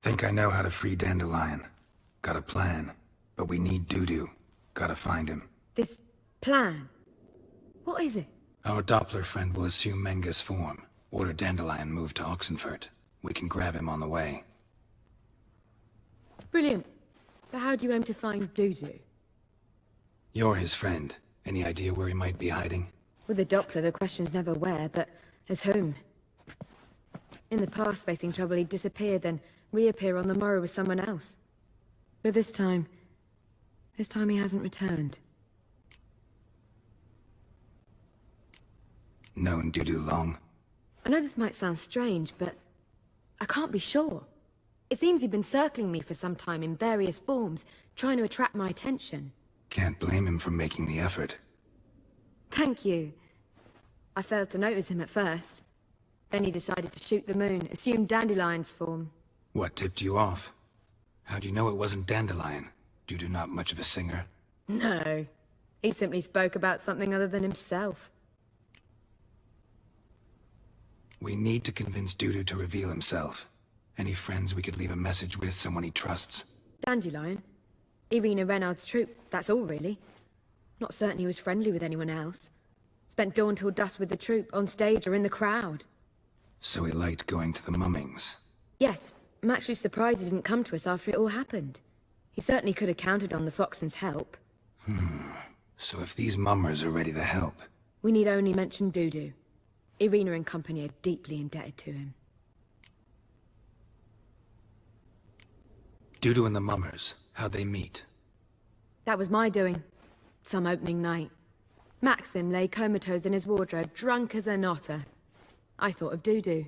Think I know how to free Dandelion. Got a plan. But we need Dudu. Gotta find him. This plan? What is it? Our Doppler friend will assume Menga's form. Order Dandelion moved to Oxenfurt. We can grab him on the way. Brilliant. But how do you aim to find Dudu? You're his friend. Any idea where he might be hiding? With the Doppler, the question's never where, but as whom? In the past, facing trouble, he'd disappear, then reappear on the morrow with someone else. But this time he hasn't returned. Known Dudu long? I know this might sound strange, but I can't be sure. It seems he'd been circling me for some time in various forms, trying to attract my attention. Can't blame him for making the effort. Thank you. I failed to notice him at first. Then he decided to shoot the moon, assumed Dandelion's form. What tipped you off? How do you know it wasn't Dandelion? Dudu not much of a singer? No. He simply spoke about something other than himself. We need to convince Dudu to reveal himself. Any friends we could leave a message with, someone he trusts? Dandelion? Irina Renard's troop, that's all really. Not certain he was friendly with anyone else. Spent dawn till dusk with the troop, on stage or in the crowd. So he liked going to the mummings? Yes, I'm actually surprised he didn't come to us after it all happened. He certainly could have counted on the Foxen's help. So if these mummers are ready to help... We need only mention Dudu. Irina and company are deeply indebted to him. Dudu and the mummers, how'd they meet? That was my doing. Some opening night. Maxim lay comatose in his wardrobe, drunk as an otter. I thought of Dudu.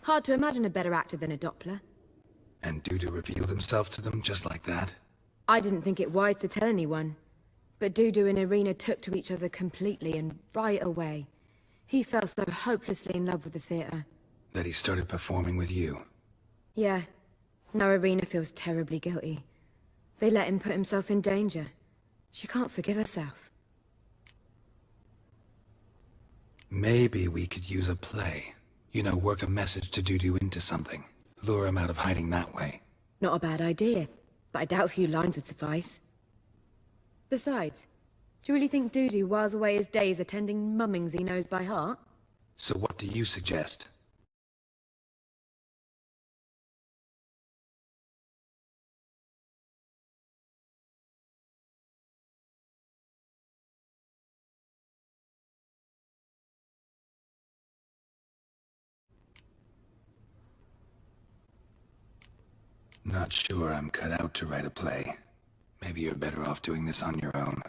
Hard to imagine a better actor than a Doppler. And Dudu revealed himself to them just like that? I didn't think it wise to tell anyone. But Dudu and Irina took to each other completely and right away. He fell so hopelessly in love with the theater. That he started performing with you? Yeah. Now Irina feels terribly guilty. They let him put himself in danger. She can't forgive herself. Maybe we could use a play. You know, work a message to Dudu into something. Lure him out of hiding that way. Not a bad idea, but I doubt a few lines would suffice. Besides, do you really think Dudu whiles away his days attending mummings he knows by heart? So what do you suggest? Not sure I'm cut out to write a play. Maybe you're better off doing this on your own.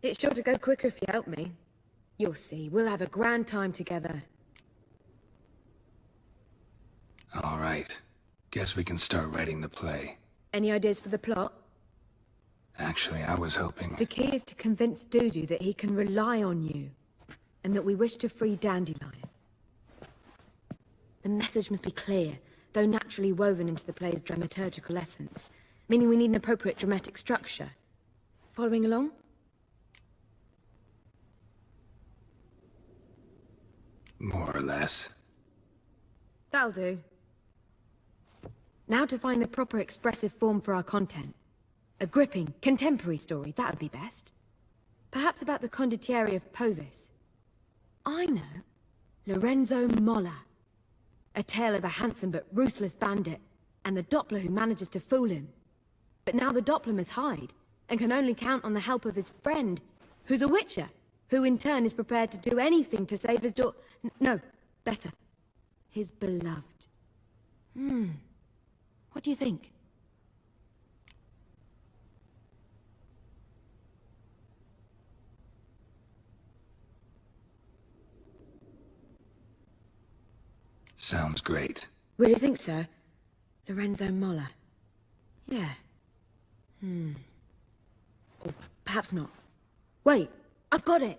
It's sure to go quicker if you help me. You'll see, we'll have a grand time together. All right. Guess we can start writing the play. Any ideas for the plot? Actually, I was hoping... The key is to convince Dudu that he can rely on you, and that we wish to free Dandelion. The message must be clear, though naturally woven into the play's dramaturgical essence, meaning we need an appropriate dramatic structure. Following along? More or less. That'll do. Now to find the proper expressive form for our content. A gripping, contemporary story, that would be best. Perhaps about the condottieri of Povis. I know. Lorenzo Molla. A tale of a handsome but ruthless bandit, and the Doppler who manages to fool him. But now the Doppler must hide, and can only count on the help of his friend, who's a witcher, who in turn is prepared to do anything to save his no, better. His beloved. What do you think? Sounds great. Really think so? Lorenzo Molla. Yeah. Or perhaps not. Wait, I've got it!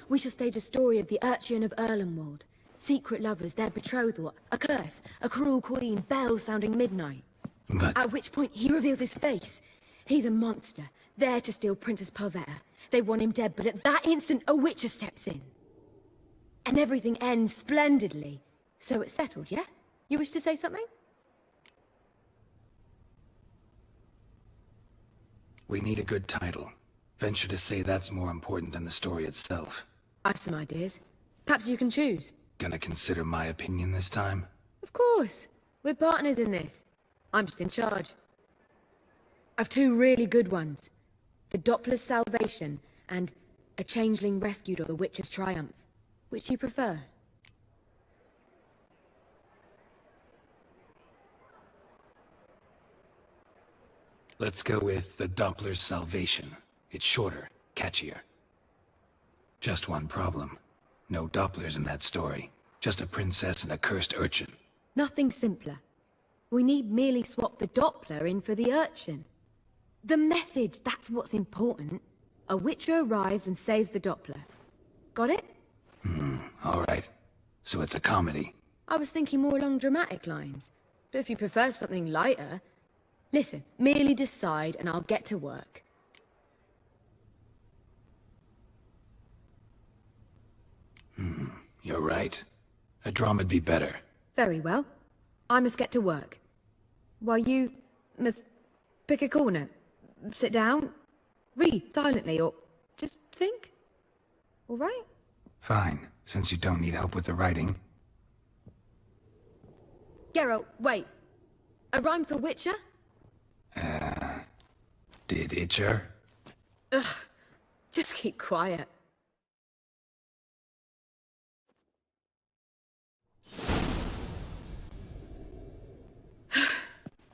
We shall stage a story of the Urcheon of Erlenwald. Secret lovers, their betrothal, a curse, a cruel queen, bells sounding midnight. But... At which point he reveals his face. He's a monster, there to steal Princess Palvetta. They want him dead, but at that instant a witcher steps in. And everything ends splendidly. So it's settled, yeah? You wish to say something? We need a good title. Venture to say that's more important than the story itself. I've some ideas. Perhaps you can choose. Gonna consider my opinion this time? Of course. We're partners in this. I'm just in charge. I've two really good ones. The Doppler's Salvation and A Changeling Rescued or The Witcher's Triumph. Which do you prefer? Let's go with The Doppler's Salvation. It's shorter, catchier. Just one problem. No Dopplers in that story. Just a princess and a cursed urchin. Nothing simpler. We need merely swap the Doppler in for the urchin. The message, that's what's important. A Witcher arrives and saves the Doppler. Got it? All right. So it's a comedy. I was thinking more along dramatic lines. But if you prefer something lighter... Listen, merely decide and I'll get to work. You're right. A drama'd be better. Very well. I must get to work. While you must pick a corner, sit down, read silently, or just think. All right? Fine, since you don't need help with the writing. Geralt, wait. A rhyme for Witcher? Did Itcher? Ugh. Just keep quiet.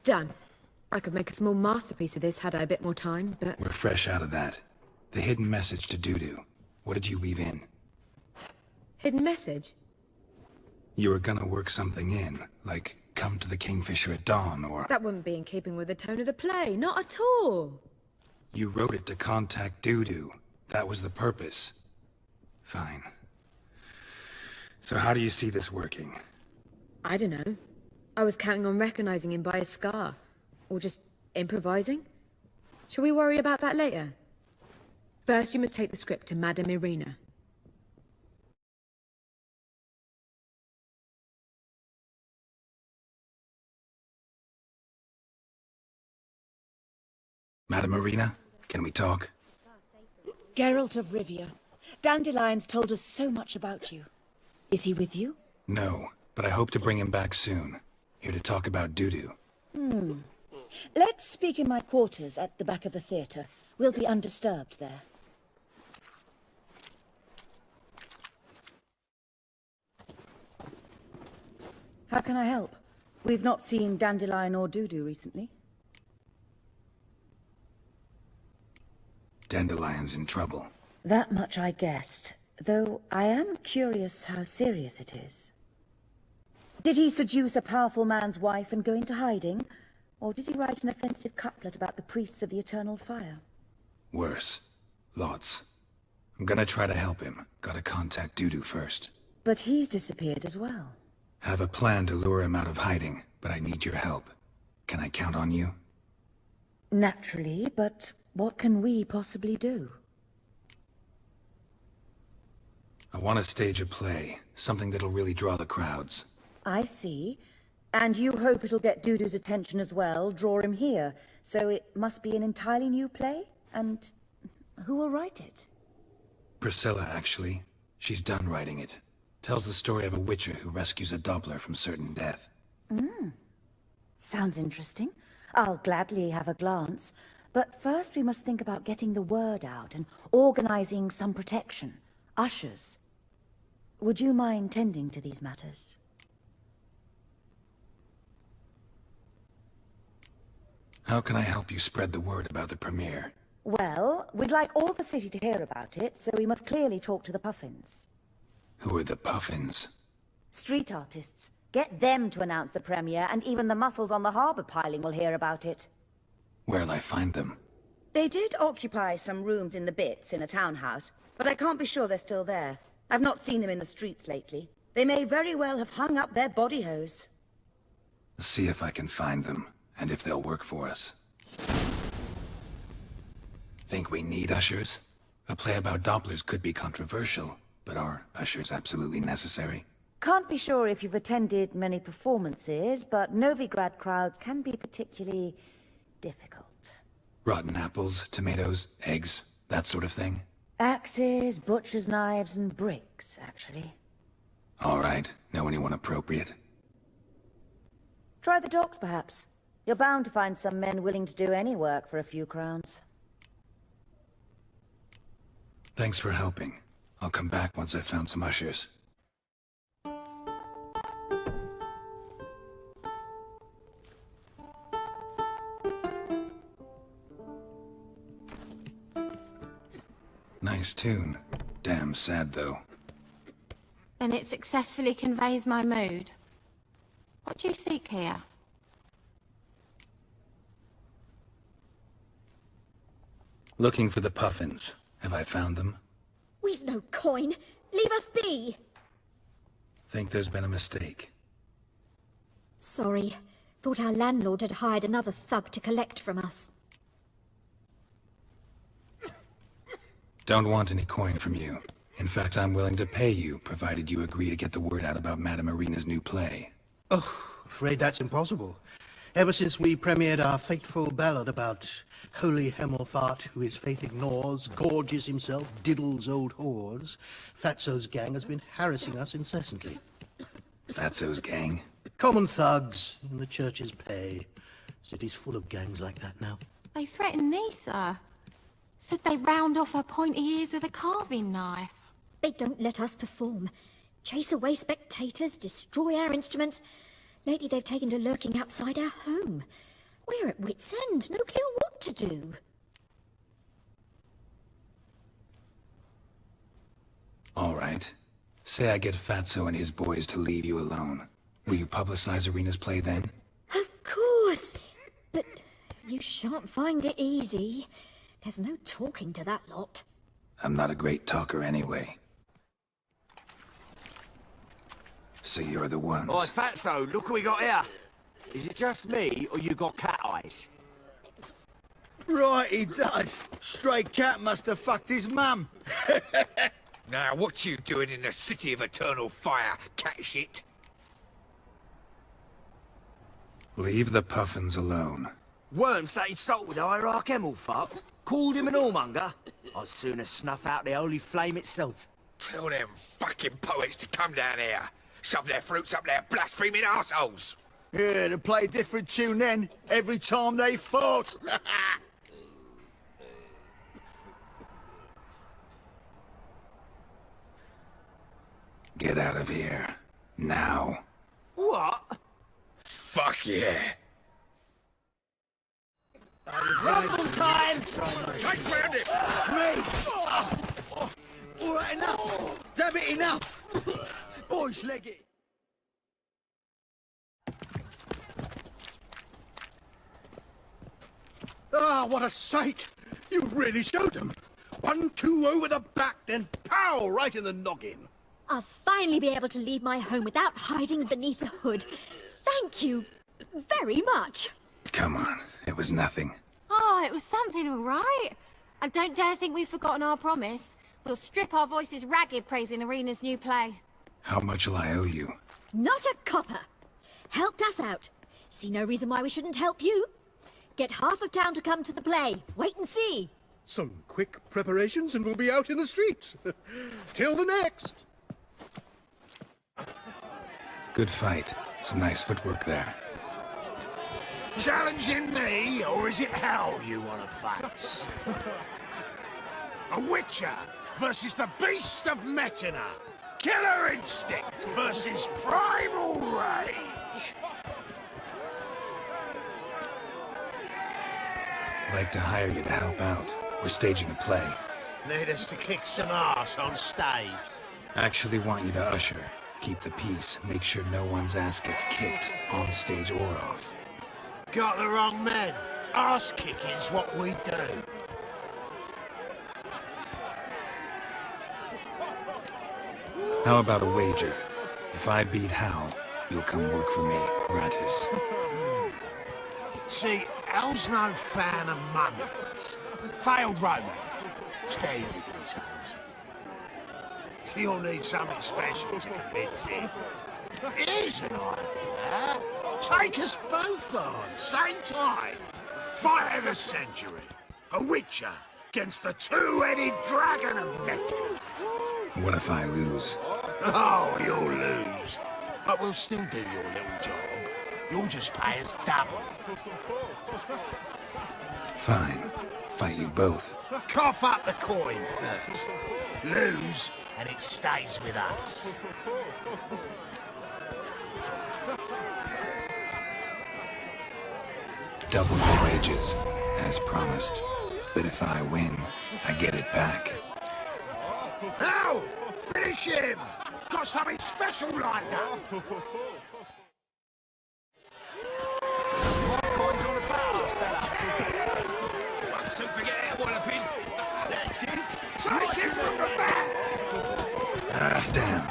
Done. I could make a small masterpiece of this had I a bit more time, but... We're fresh out of that. The hidden message to Dudu. What did you weave in? Hidden message? You were gonna work something in, like come to the Kingfisher at dawn, or... That wouldn't be in keeping with the tone of the play, not at all. You wrote it to contact Dudu. That was the purpose. Fine. So how do you see this working? I don't know. I was counting on recognizing him by his scar. Or just improvising. Shall we worry about that later? First, you must take the script to Madame Irina. Madame Irina, can we talk? Geralt of Rivia. Dandelion's told us so much about you. Is he with you? No, but I hope to bring him back soon. Here to talk about Dudu. Let's speak in my quarters at the back of the theatre. We'll be undisturbed there. How can I help? We've not seen Dandelion or Dudu recently. Dandelion's in trouble. That much I guessed, though I am curious how serious it is. Did he seduce a powerful man's wife and go into hiding? Or did he write an offensive couplet about the priests of the eternal fire? Worse. Lots. I'm gonna try to help him. Gotta contact Dudu first. But he's disappeared as well. Have a plan to lure him out of hiding, but I need your help. Can I count on you? Naturally, but what can we possibly do? I want to stage a play. Something that'll really draw the crowds. I see. And you hope it'll get Dudu's attention as well, draw him here. So it must be an entirely new play? And who will write it? Priscilla, actually. She's done writing it. Tells the story of a witcher who rescues a Doppler from certain death. Sounds interesting. I'll gladly have a glance. But first we must think about getting the word out and organizing some protection. Ushers. Would you mind tending to these matters? How can I help you spread the word about the premiere? Well, we'd like all the city to hear about it, so we must clearly talk to the Puffins. Who are the Puffins? Street artists. Get them to announce the premiere, and even the muscles on the harbour piling will hear about it. Where'll I find them? They did occupy some rooms in the Bits in a townhouse, but I can't be sure they're still there. I've not seen them in the streets lately. They may very well have hung up their body hose. See if I can find them, and if they'll work for us. Think we need ushers? A play about Dopplers could be controversial, but are ushers absolutely necessary? Can't be sure if you've attended many performances, but Novigrad crowds can be particularly difficult. Rotten apples, tomatoes, eggs, that sort of thing? Axes, butcher's knives, and bricks, actually. All right. Know anyone appropriate? Try the docks, perhaps. You're bound to find some men willing to do any work for a few crowns. Thanks for helping. I'll come back once I've found some ushers. Nice tune. Damn sad, though. Then it successfully conveys my mood. What do you seek here? Looking for the puffins. Have I found them? We've no coin. Leave us be. Think there's been a mistake. Sorry. Thought our landlord had hired another thug to collect from us. Don't want any coin from you. In fact, I'm willing to pay you, provided you agree to get the word out about Madame Irina's new play. Oh, afraid that's impossible. Ever since we premiered our fateful ballad about holy Hemelfart, who his faith ignores, gorges himself, diddles old whores, Fatso's gang has been harassing us incessantly. Fatso's gang? Common thugs in the church's pay. City's full of gangs like that now. They threatened Nisa. Said they'd round off her pointy ears with a carving knife. They don't let us perform. Chase away spectators, destroy our instruments. Lately they've taken to lurking outside our home. We're at wit's end, no clue what to do. All right. Say I get Fatso and his boys to leave you alone. Will you publicize Irina's play then? Of course. But you shan't find it easy. There's no talking to that lot. I'm not a great talker anyway. So you're the ones. Oi, Fatso, look what we got here. Is it just me, or you got cat eyes? Right, he does. Stray cat must have fucked his mum. Now, what you doing in the city of eternal fire, cat shit? Leave the puffins alone. Worms that insulted Hierarch Hemelfart, called him an whoremonger. I'd sooner snuff out the holy flame itself. Tell them fucking poets to come down here. Shove their fruits up their blaspheming arseholes. Yeah, to play a different tune then, every time they fought. Get out of here. Now. What? Fuck yeah. Rumble time! Take round it! Me! All right, enough! Damn it, enough! Boys, leg it! Ah, what a sight! You really showed them. 1-2 over the back, then pow, right in the noggin. I'll finally be able to leave my home without hiding beneath a hood. Thank you very much. Come on. It was nothing. Oh, it was something, all right. And don't dare think we've forgotten our promise. We'll strip our voices ragged praising Irina's new play. How much will I owe you? Not a copper. Helped us out. See no reason why we shouldn't help you. Get half of town to come to the play. Wait and see. Some quick preparations and we'll be out in the streets. Till the next. Good fight. Some nice footwork there. Challenging me, or is it hell you want to face? A Witcher versus the Beast of Metina. Killer Instinct versus Primal Rage. Like to hire you to help out. We're staging a play. Need us to kick some ass on stage. Actually want you to usher. Keep the peace. Make sure no one's ass gets kicked, on stage or off. Got the wrong men. Ass kicking's what we do. How about a wager? If I beat Hal, you'll come work for me, gratis. See, Hal's no fan of mummies. Failed romance. Spare you the details. You'll need something special to convince him. Here's an idea. Take us both on, same time. Fight of the century. A Witcher against the two-headed dragon of Metina. What if I lose? Oh, you'll lose. But we'll still do your little job. You'll just pay us double. Fine. Fight you both. Cough up the coin first. Lose, and it stays with us. Double your wages, as promised. But if I win, I get it back. Now, finish him! Got something special lined up. Coins on the foul, fella. Don't forget that walloping. That's it. Take him from the back! Ah, damn.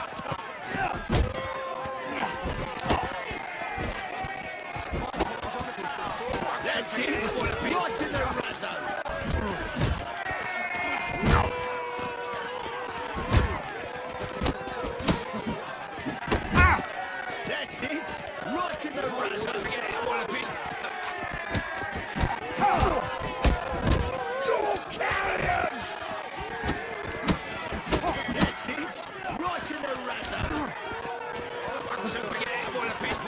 That's it. Right in the razzo. That's it. Right in the razzo. Forget that walloping. You're carrion! That's it. Right in the razzo. Don't forget that walloping.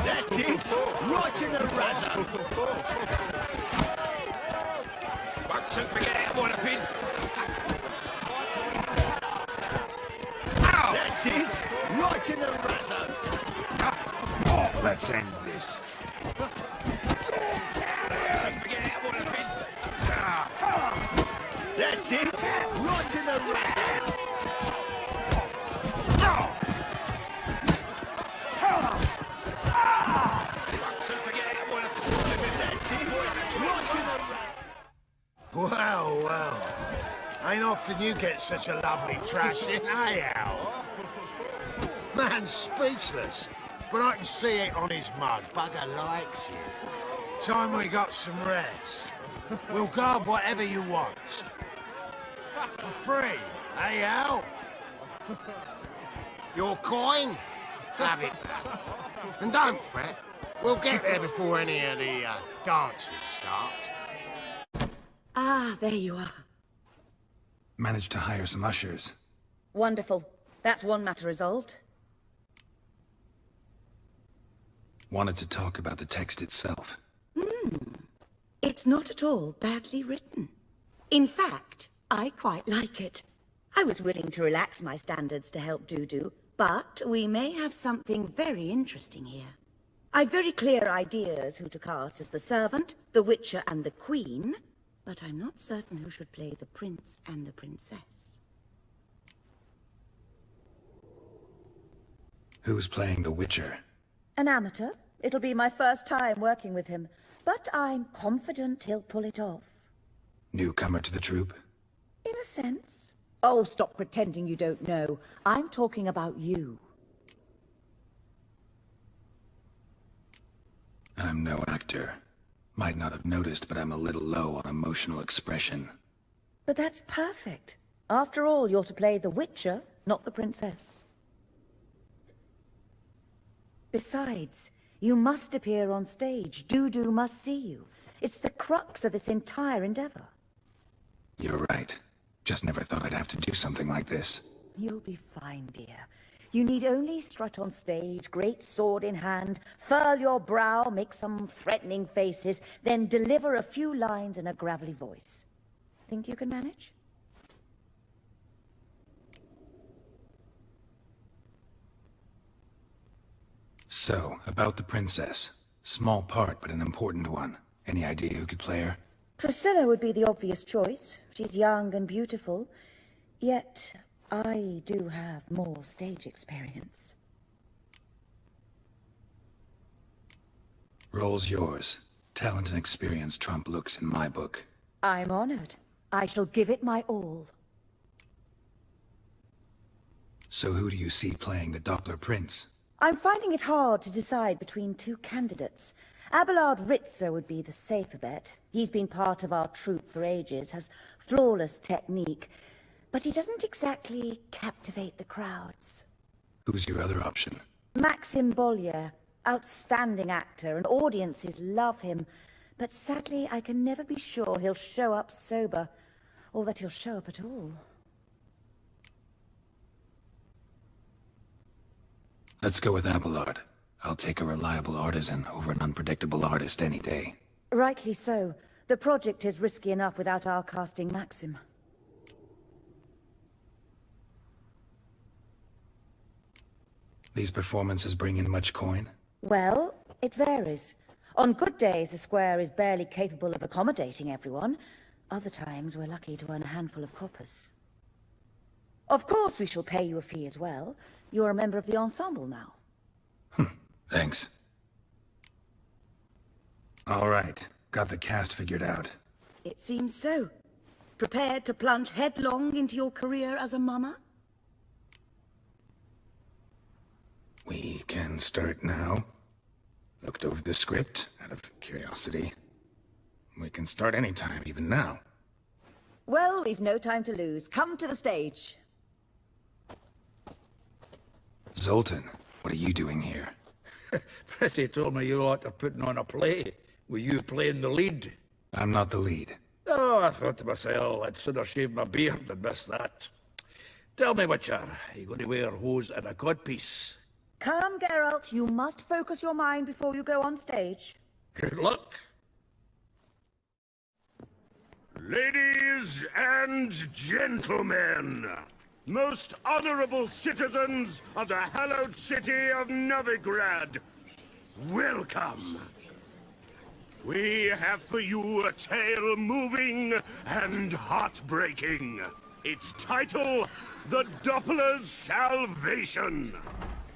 That's it. Right in the razzo. Don't forget that walloping. That's it. Right in the razzo. Let's end this. Don't forget that walloping. That's it. Right in the razzo. Don't forget that walloping. That's it. Right in the razzo. Well, well. Ain't often you get such a lovely thrashing, eh, Al? Man's speechless, but I can see it on his mug. Bugger likes you. Time we got some rest. We'll guard whatever you want. For free, eh, Al? Your coin? Have it back. And don't fret. We'll get there before any of the dancing starts. Ah, there you are. Managed to hire some ushers. Wonderful. That's one matter resolved. Wanted to talk about the text itself. It's not at all badly written. In fact, I quite like it. I was willing to relax my standards to help Dudu, but we may have something very interesting here. I've very clear ideas who to cast as the servant, the Witcher, and the Queen, but I'm not certain who should play the prince and the princess. Who's playing the Witcher? An amateur. It'll be my first time working with him, but I'm confident he'll pull it off. Newcomer to the troupe? In a sense. Oh, stop pretending you don't know. I'm talking about you. I'm no actor. Might not have noticed, but I'm a little low on emotional expression. But that's perfect. After all, you're to play the Witcher, not the princess. Besides, you must appear on stage. Dudu must see you. It's the crux of this entire endeavor. You're right. Just never thought I'd have to do something like this. You'll be fine, dear. You need only strut on stage, great sword in hand, furl your brow, make some threatening faces, then deliver a few lines in a gravelly voice. Think you can manage? So, about the princess. Small part, but an important one. Any idea who could play her? Priscilla would be the obvious choice. She's young and beautiful. Yet, I do have more stage experience. Role's yours. Talent and experience trump looks in my book. I'm honored. I shall give it my all. So who do you see playing the Doppler Prince? I'm finding it hard to decide between two candidates. Abelard Ritzer would be the safer bet. He's been part of our troupe for ages, has flawless technique, but he doesn't exactly captivate the crowds. Who's your other option? Maxim Bollier, outstanding actor, and audiences love him. But sadly, I can never be sure he'll show up sober, or that he'll show up at all. Let's go with Abelard. I'll take a reliable artisan over an unpredictable artist any day. Rightly so. The project is risky enough without our casting Maxim. These performances bring in much coin? Well, it varies. On good days, the square is barely capable of accommodating everyone. Other times, we're lucky to earn a handful of coppers. Of course, we shall pay you a fee as well. You're a member of the ensemble now. Thanks. All right, got the cast figured out. It seems so. Prepared to plunge headlong into your career as a mama? We can start now. Looked over the script, out of curiosity. We can start anytime, even now. Well, we've no time to lose. Come to the stage. Zoltan, what are you doing here? Prissy told me you ought to putting on a play. Were you playing the lead? I'm not the lead. Oh, I thought to myself, I'd sooner shave my beard than miss that. Tell me, Witcher, are you going to wear hose and a codpiece? Calm, Geralt. You must focus your mind before you go on stage. Good luck. Ladies and gentlemen, most honorable citizens of the hallowed city of Novigrad, welcome. We have for you a tale moving and heartbreaking. Its title, The Doppler's Salvation.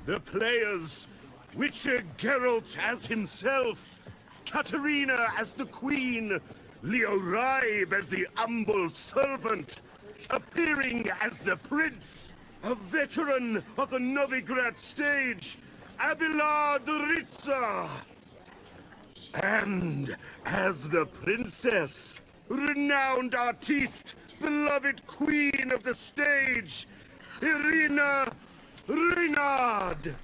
The players, Witcher Geralt as himself, Katarina as the Queen, Leo Raib as the humble servant, appearing as the Prince, a veteran of the Novigrad stage, Abelard Ritza. And as the Princess, renowned artiste, beloved Queen of the stage, Irina Reynard.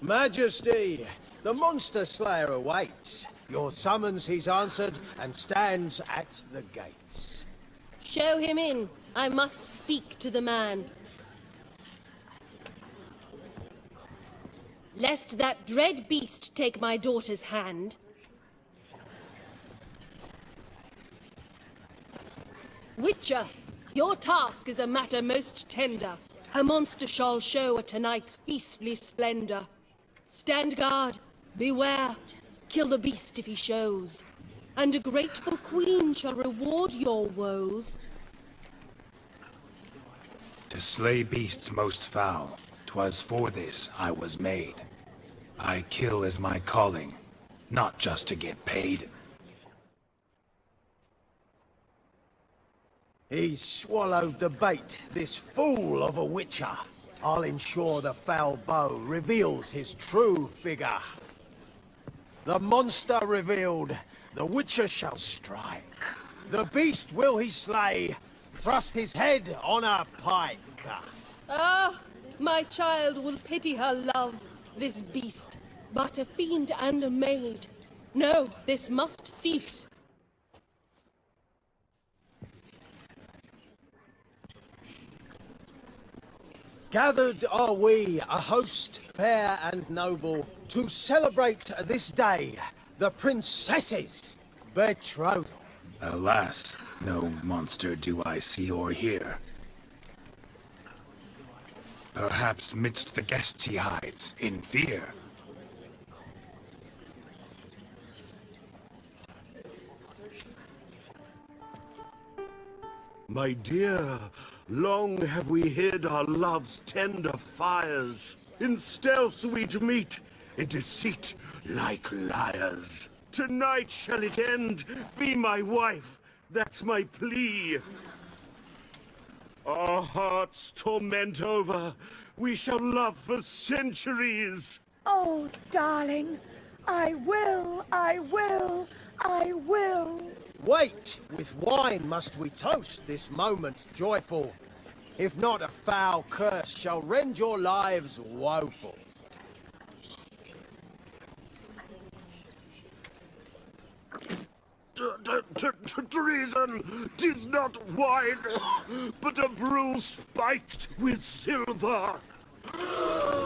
Majesty, the Monster Slayer awaits. Your summons he's answered and stands at the gates. Show him in. I must speak to the man. Lest that dread beast take my daughter's hand. Witcher, your task is a matter most tender. A monster shall show at tonight's feastly splendor. Stand guard, beware, kill the beast if he shows, and a grateful queen shall reward your woes. To slay beasts most foul, 'twas for this I was made. I kill as my calling, not just to get paid. He's swallowed the bait, this fool of a Witcher. I'll ensure the foul bow reveals his true figure. The monster revealed, the Witcher shall strike. The beast will he slay, thrust his head on a pike. Ah, my child will pity her love, this beast, but a fiend and a maid. No, this must cease. Gathered are we, a host fair and noble, to celebrate this day, the princess's betrothal. Alas, no monster do I see or hear. Perhaps midst the guests he hides, in fear. My dear, long have we hid our love's tender fires. In stealth we'd meet, in deceit like liars. Tonight shall it end, be my wife, That's my plea. Our hearts torment over. We shall love for centuries. Oh, darling, I will, I will, I will. Wait, with wine must we toast this moment joyful. If not, a foul curse shall rend your lives woeful. Treason! 'Tis not wine, but a brew spiked with silver.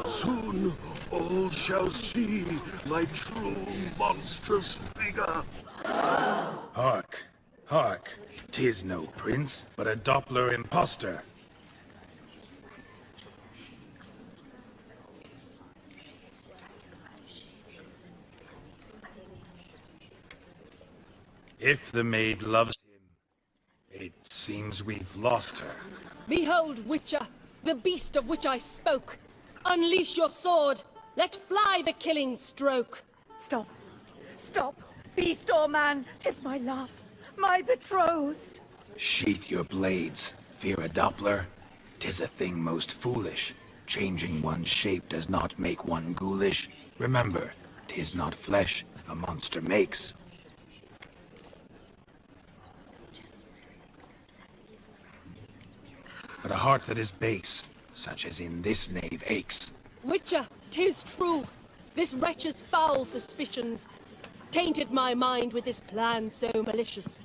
Soon all shall see my true monstrous figure. Hark, hark. 'Tis no prince, but a Doppler impostor. If the maid loves him, it seems we've lost her. Behold, Witcher, the beast of which I spoke. Unleash your sword. Let fly the killing stroke. Stop, stop, beast or man, 'tis my love, my betrothed. Sheath your blades, fear a Doppler. 'Tis a thing most foolish. Changing one's shape does not make one ghoulish. Remember, 'tis not flesh a monster makes. But a heart that is base, such as in this knave aches. Witcher, 'tis true. This wretch's foul suspicions tainted my mind with this plan so malicious.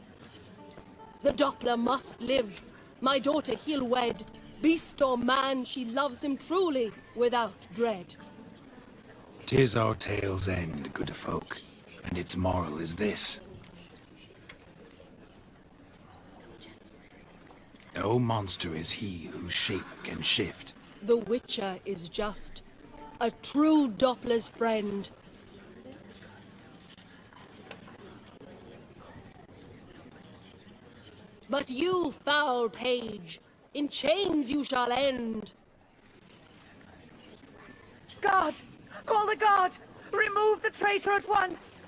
The Doppler must live. My daughter he'll wed. Beast or man, she loves him truly, without dread. 'Tis our tale's end, good folk, and its moral is this. No monster is he whose shape can shift. The Witcher is just a true Doppler's friend. But you, foul page, in chains you shall end. Guard! Call the guard! Remove the traitor at once!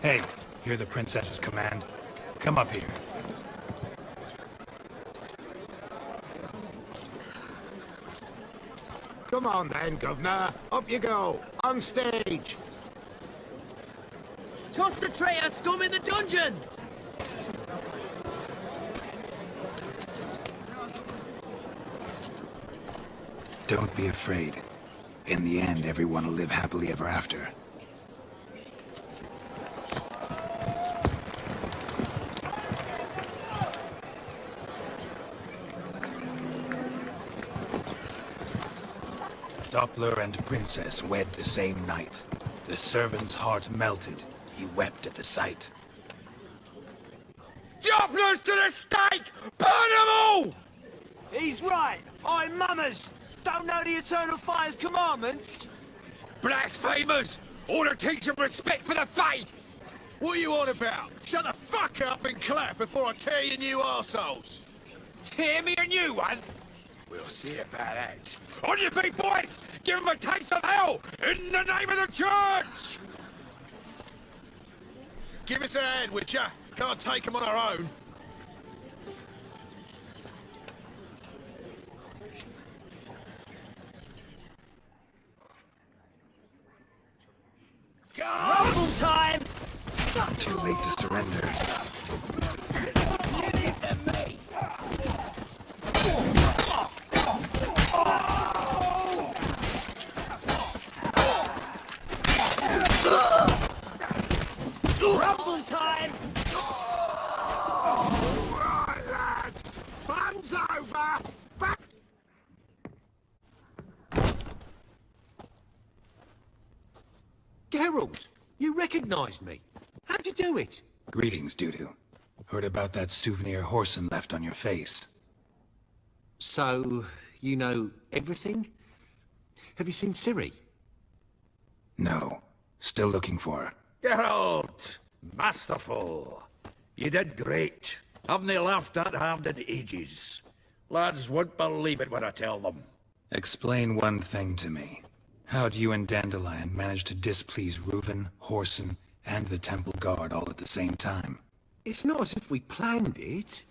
Hey, hear the princess's command? Come up here. Come on then, governor. Up you go. On stage. Toss the traitor scum in the dungeon! Don't be afraid. In the end, everyone will live happily ever after. Doppler and princess wed the same night. The servant's heart melted. He wept at the sight. Dopplers to the stake! Burn them all! He's right. I'm mummers. Don't know the Eternal Fire's commandments? Blasphemers! Ought to teach them respect for the faith! What are you on about? Shut the fuck up and clap before I tear you new arseholes. Tear me a new one? We'll see about that. On your feet, boys! Give them a taste of hell! In the name of the church! Give us a hand, Witcher. Can't take them on our own. Rumble time! Too late to surrender. Rumble time! Right, lads. Fun's over. Back. Geralt, you recognized me. How'd you do it? Greetings, Dudu. Heard about that souvenir Whoreson left on your face. So, you know everything? Have you seen Ciri? No. Still looking for her. Geralt! Masterful! You did great. Haven't they laughed that hard in ages? Lads won't believe it when I tell them. Explain one thing to me. How'd you and Dandelion manage to displease Reuven, Whoreson, and the Temple Guard all at the same time? It's not as if we planned it.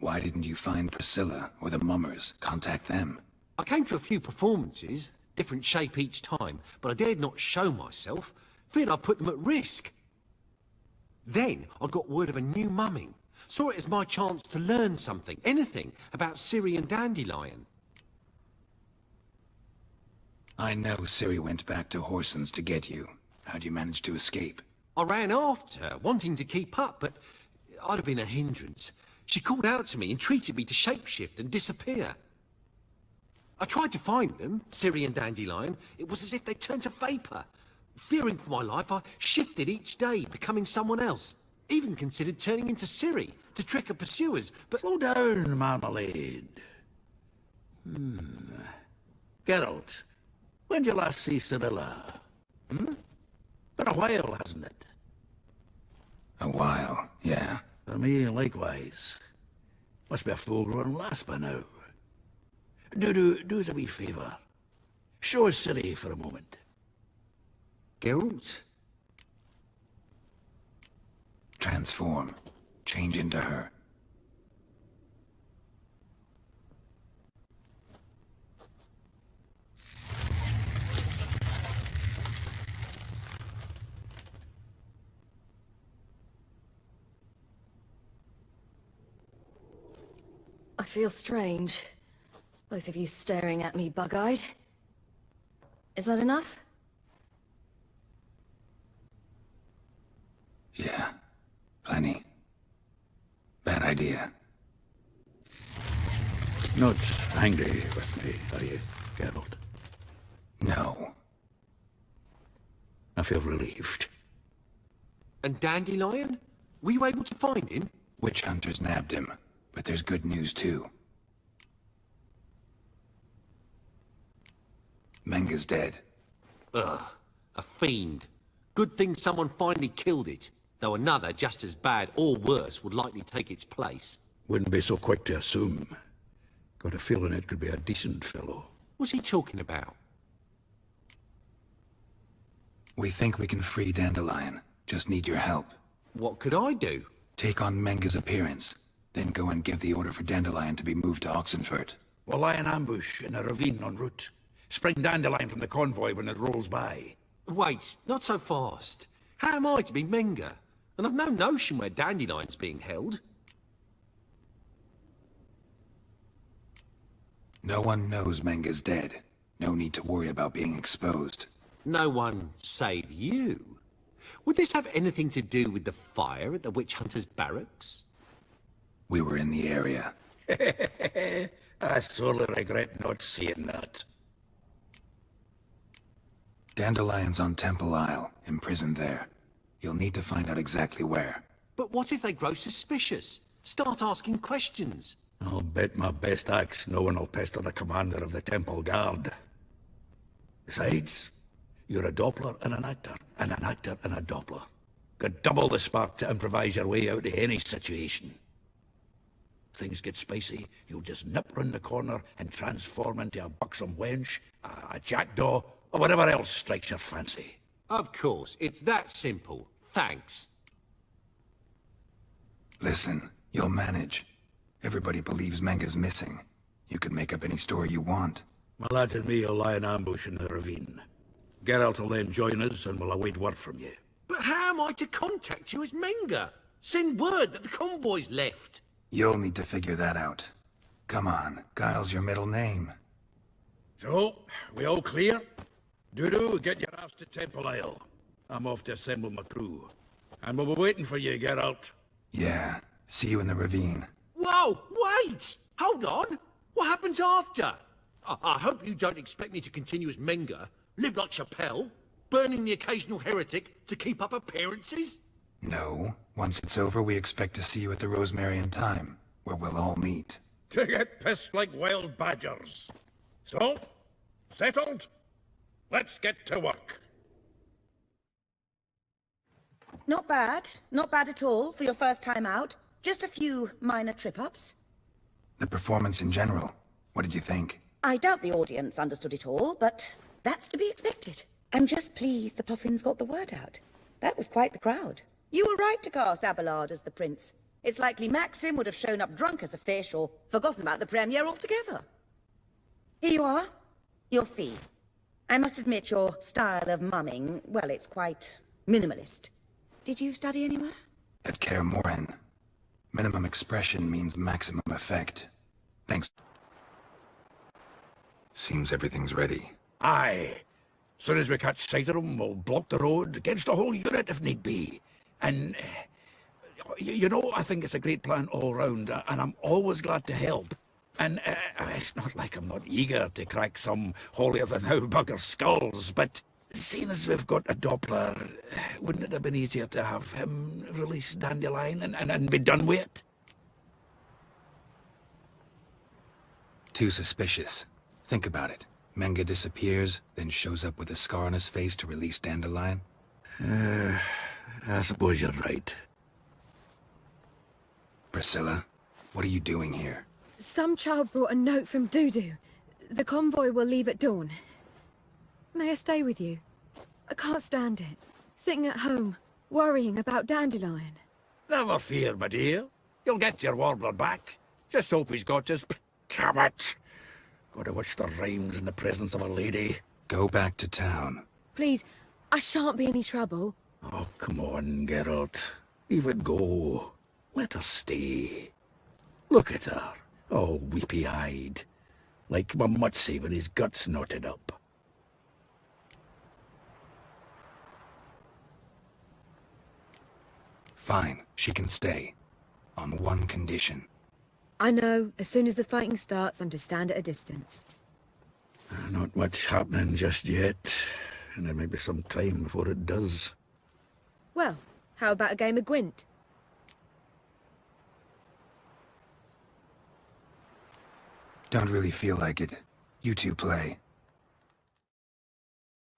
Why didn't you find Priscilla or the Mummers? Contact them. I came to a few performances, different shape each time, but I dared not show myself, feared I'd put them at risk. Then I got word of a new mumming. Saw it as my chance to learn something, anything, about Ciri and Dandelion. I know Ciri went back to Horsens to get you. How'd you manage to escape? I ran after her, wanting to keep up, but I'd have been a hindrance. She called out to me, entreated me to shapeshift and disappear. I tried to find them, Ciri and Dandelion. It was as if they turned to vapour. Fearing for my life, I shifted each day, becoming someone else. Even considered turning into Ciri to trick her pursuers, but... Slow down, Marmalade. Geralt, when did you last see Cyrilla? Been a while, hasn't it? A while, yeah. For me, likewise. Must be a full-grown lass by now. Do us a wee favour. Show us Ciri for a moment. Geralt? Transform. Change into her. I feel strange. Both of you staring at me bug-eyed. Is that enough? Yeah. Plenty. Bad idea. Not angry with me, are you, Geralt? No. I feel relieved. And Dandelion? Were you able to find him? Witch hunters nabbed him, but there's good news too. Menga's dead. Ugh, a fiend. Good thing someone finally killed it, though another just as bad or worse would likely take its place. Wouldn't be so quick to assume. Got a feeling it could be a decent fellow. What's he talking about? We think we can free Dandelion. Just need your help. What could I do? Take on Menga's appearance, then go and give the order for Dandelion to be moved to Oxenfurt. We'll lie in ambush in a ravine en route. Spring Dandelion from the convoy when it rolls by. Wait, not so fast. How am I to be Menga? And I've no notion where Dandelion's being held. No one knows Menga's dead. No need to worry about being exposed. No one save you. Would this have anything to do with the fire at the witch hunters' barracks? We were in the area. I sorely regret not seeing that. Dandelion's on Temple Isle, imprisoned there. You'll need to find out exactly where. But what if they grow suspicious? Start asking questions? I'll bet my best axe no one will pester the commander of the Temple Guard. Besides, you're a Doppler and an actor and a Doppler. Got double the spark to improvise your way out of any situation. Things get spicy, you'll just nip round the corner and transform into a buxom wench, a jackdaw, or whatever else strikes your fancy. Of course, it's that simple. Thanks. Listen, you'll manage. Everybody believes Menga's missing. You could make up any story you want. My lads and me will lie in ambush in the ravine. Geralt will then join us and we'll await word from you. But how am I to contact you as Menga? Send word that the convoy's left. You'll need to figure that out. Come on, Guile's your middle name. So, we all clear? Dudu, get your ass to Temple Isle. I'm off to assemble my crew. And we'll be waiting for you, Geralt. Yeah, see you in the ravine. Whoa, wait! Hold on! What happens after? I hope you don't expect me to continue as Menga, live like Chappelle, burning the occasional heretic to keep up appearances? No. Once it's over, we expect to see you at the Rosemary in Time, where we'll all meet. To get pissed like wild badgers. So, settled? Let's get to work. Not bad. Not bad at all for your first time out. Just a few minor trip-ups. The performance in general, what did you think? I doubt the audience understood it all, but that's to be expected. I'm just pleased the Puffins got the word out. That was quite the crowd. You were right to cast Abelard as the prince. It's likely Maxim would have shown up drunk as a fish or forgotten about the premiere altogether. Here you are. Your fee. I must admit your style of mumming, well, it's quite minimalist. Did you study anywhere? At Kaer Morhen, minimum expression means maximum effect. Thanks. Seems everything's ready. Aye. Soon as we catch sight of them, we'll block the road against the whole unit if need be. And, you know, I think it's a great plan all round, and I'm always glad to help. And it's not like I'm not eager to crack some holier-than-thou bugger's skulls, but seeing as we've got a Doppler, wouldn't it have been easier to have him release Dandelion and be done with it? Too suspicious. Think about it. Menge disappears, then shows up with a scar on his face to release Dandelion. I suppose you're right. Priscilla, what are you doing here? Some child brought a note from Dudu. The convoy will leave at dawn. May I stay with you? I can't stand it. Sitting at home, worrying about Dandelion. Never fear, my dear. You'll get your warbler back. Just hope he's got his... Damn it! Gotta watch the rhymes in the presence of a lady. Go back to town. Please, I shan't be any trouble. Oh, come on, Geralt. Leave it go. Let her stay. Look at her. Oh, weepy-eyed. Like Mamutsi with his guts knotted up. Fine, she can stay. On one condition. I know, as soon as the fighting starts, I'm to stand at a distance. Not much happening just yet. And there may be some time before it does. Well, how about a game of Gwent? Don't really feel like it. You two play.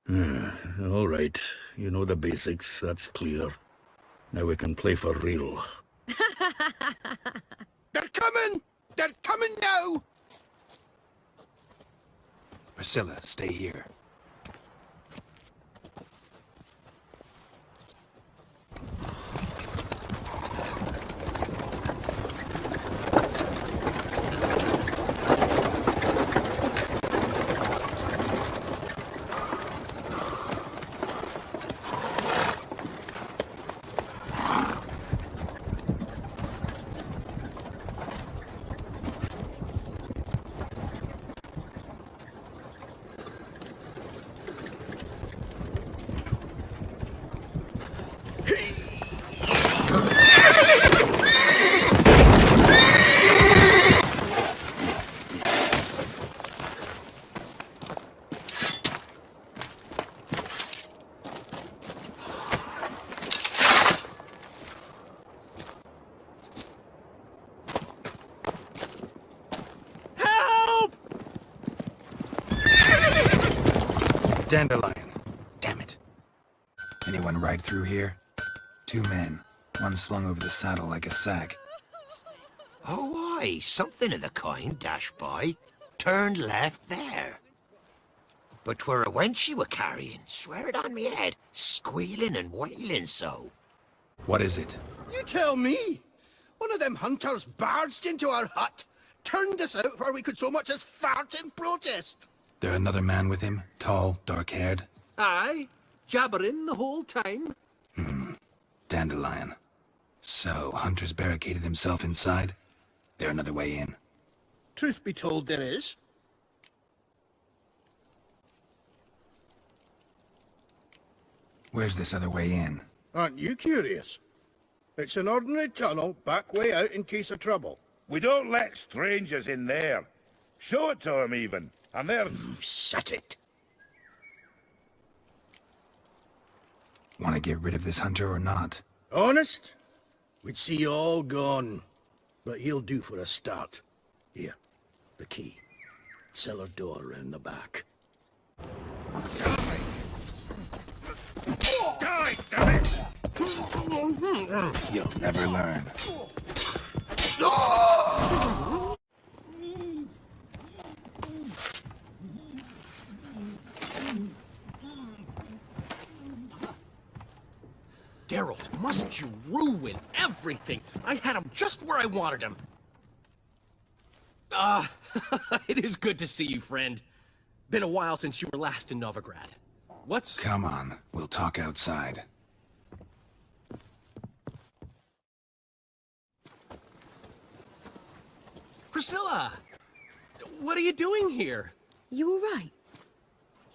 All right. You know the basics, that's clear. Now we can play for real. They're coming! They're coming now! Priscilla, stay here. Dandelion. Damn it. Anyone ride through here? 2 men. One slung over the saddle like a sack. Oh, aye, something of the kind dashed by. Turned left there. But 'twere a wench you were carrying, swear it on me head, squealing and wailing so. What is it? You tell me! One of them hunters barged into our hut, turned us out before we could so much as fart in protest. There another man with him? Tall, dark-haired? Aye, jabbering the whole time. Dandelion. So, Hunter's barricaded himself inside? There another way in? Truth be told, there is. Where's this other way in? Aren't you curious? It's an ordinary tunnel, back way out in case of trouble. We don't let strangers in there. Show it to them, even. And they're... Shut it. Want to get rid of this hunter or not? Honest? We'd see you all gone. But he'll do for a start. Here, the key. Cellar door round the back. Die, damn it! You'll never learn. Geralt, must you ruin everything? I had him just where I wanted him. It is good to see you, friend. Been a while since you were last in Novigrad. What's... Come on, we'll talk outside. Priscilla! What are you doing here? You all right?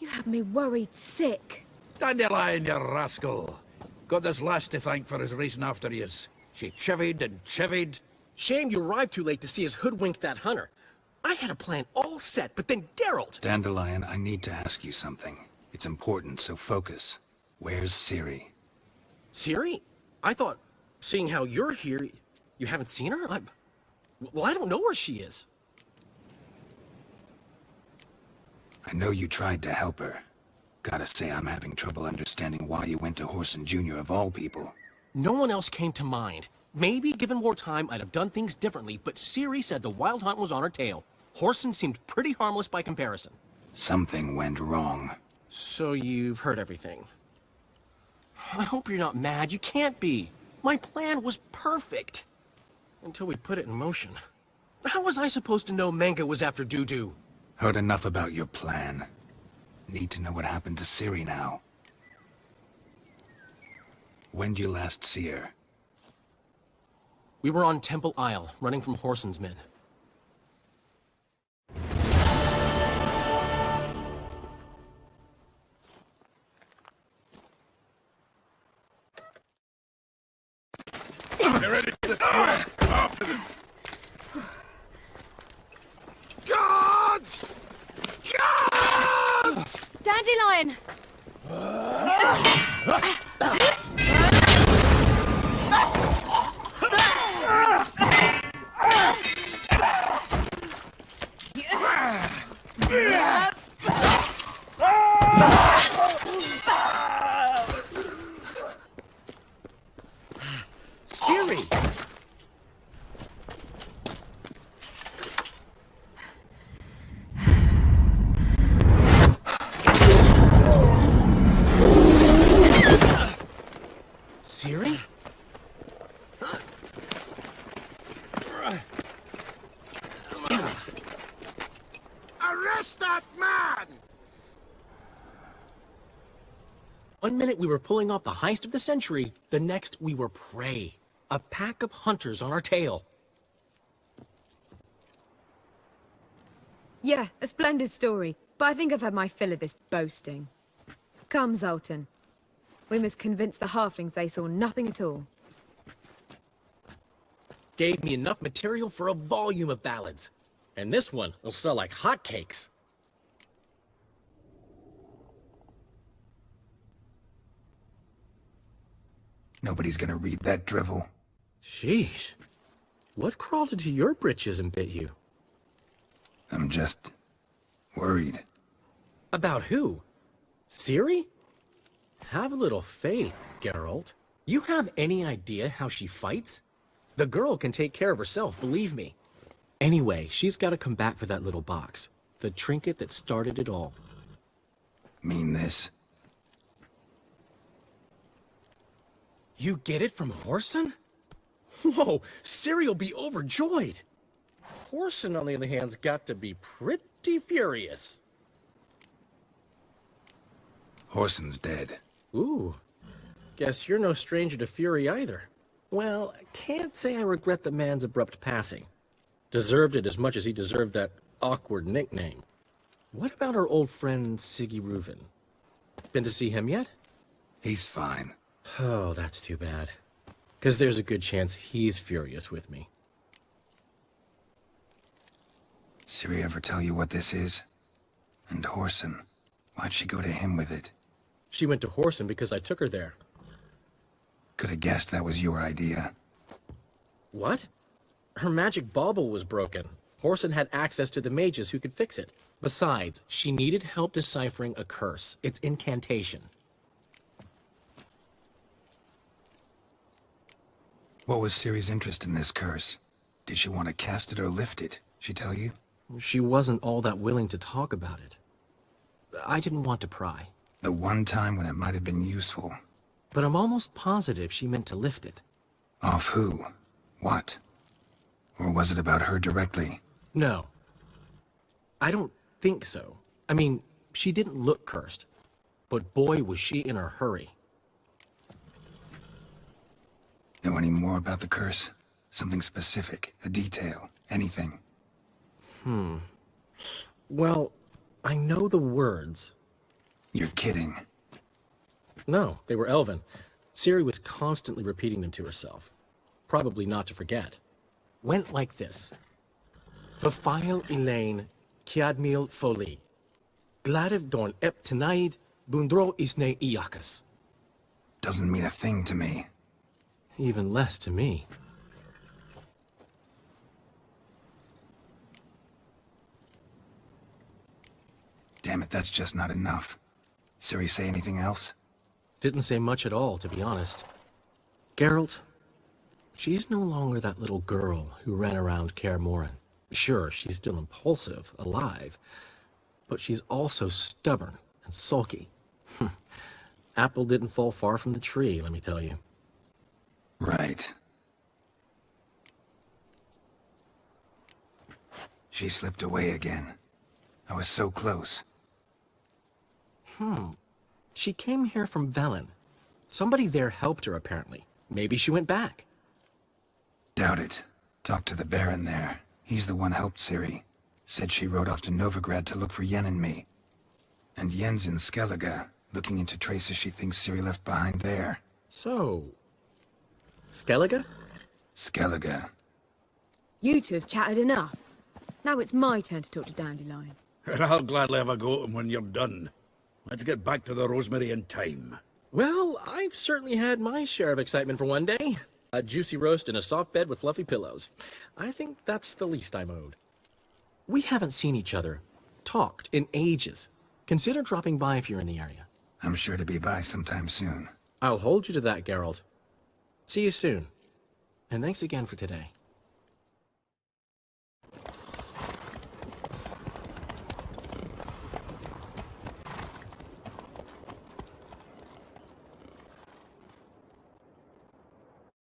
You had me worried sick. Dandelion, you rascal. Got this lass to thank for his racing after yous. She chivied and chivied. Shame you arrived too late to see us hoodwink that hunter. I had a plan all set, but then Geralt... Dandelion, I need to ask you something. It's important, so focus. Where's Ciri? Ciri? I thought, seeing how you're here, you haven't seen her? Well, I don't know where she is. I know you tried to help her. Gotta say, I'm having trouble understanding why you went to Whoreson Jr. of all people. No one else came to mind. Maybe, given more time, I'd have done things differently, but Ciri said the Wild Hunt was on her tail. Whoreson seemed pretty harmless by comparison. Something went wrong. So you've heard everything. I hope you're not mad. You can't be. My plan was perfect. Until we put it in motion. How was I supposed to know Manga was after Dudu? Heard enough about your plan. Need to know what happened to Ciri now. When'd you last see her? We were on Temple Isle, running from Whoreson's men. Get ready for the square. After them. Guards! Guards! Dandelion! Ciri! Ciri? Damn it! Arrest that man! 1 minute we were pulling off the heist of the century, the next we were prey. A pack of hunters on our tail. Yeah, a splendid story, but I think I've had my fill of this boasting. Come, Zoltan. We must convince the halflings they saw nothing at all. Gave me enough material for a volume of ballads. And this one will sell like hotcakes. Nobody's gonna read that drivel. Sheesh. What crawled into your britches and bit you? I'm just... worried. About who? Ciri? Have a little faith, Geralt. You have any idea how she fights? The girl can take care of herself, believe me. Anyway, she's got to come back for that little box. The trinket that started it all. Mean this? You get it from Whoreson? Whoa, Ciri'll be overjoyed. Whoreson, on the other hand's got to be pretty furious. Whoreson's dead. Ooh, guess you're no stranger to fury either. Well, can't say I regret the man's abrupt passing. Deserved it as much as he deserved that awkward nickname. What about our old friend Siggy Reuven? Been to see him yet? He's fine. Oh, that's too bad. Because there's a good chance he's furious with me. Ciri ever tell you what this is? And Whoreson, why'd she go to him with it? She went to Whoreson because I took her there. Could have guessed that was your idea. What? Her magic bauble was broken. Whoreson had access to the mages who could fix it. Besides, she needed help deciphering a curse. It's incantation. What was Ciri's interest in this curse? Did she want to cast it or lift it? She tell you? She wasn't all that willing to talk about it. I didn't want to pry. The one time when it might have been useful. but I'm almost positive she meant to lift it. Off who? What? Or was it about her directly? No. I don't think so. I mean, she didn't look cursed, but boy was she in a hurry. Know any more about the curse? Something specific, a detail, anything? Well, I know the words. You're kidding. No, they were Elven. Ciri was constantly repeating them to herself. Probably not to forget. Went like this. Verfeil Elaine, Kiadmil Foli. Gladiv dorn ep tenaid, bundro isne iakas. Doesn't mean a thing to me. Even less to me. Damn it, that's just not enough. Ciri say anything else? Didn't say much at all, to be honest. Geralt, she's no longer that little girl who ran around Kaer Morhen. Sure, she's still impulsive, alive, but she's also stubborn and sulky. Apple didn't fall far from the tree, let me tell you. Right. She slipped away again. I was so close. She came here from Velen. Somebody there helped her, apparently. Maybe she went back. Doubt it. Talked to the Baron there. He's the one helped Ciri. Said she rode off to Novigrad to look for Yen and me. And Yen's in Skellige, looking into traces she thinks Ciri left behind there. So... Skellige? Skellige. You two have chatted enough. Now it's my turn to talk to Dandelion. And I'll gladly have a go at him when you're done. Let's get back to the Rosemary in time. Well, I've certainly had my share of excitement for one day. A juicy roast in a soft bed with fluffy pillows. I think that's the least I'm owed. We haven't seen each other, talked, in ages. Consider dropping by if you're in the area. I'm sure to be by sometime soon. I'll hold you to that, Geralt. See you soon. And thanks again for today.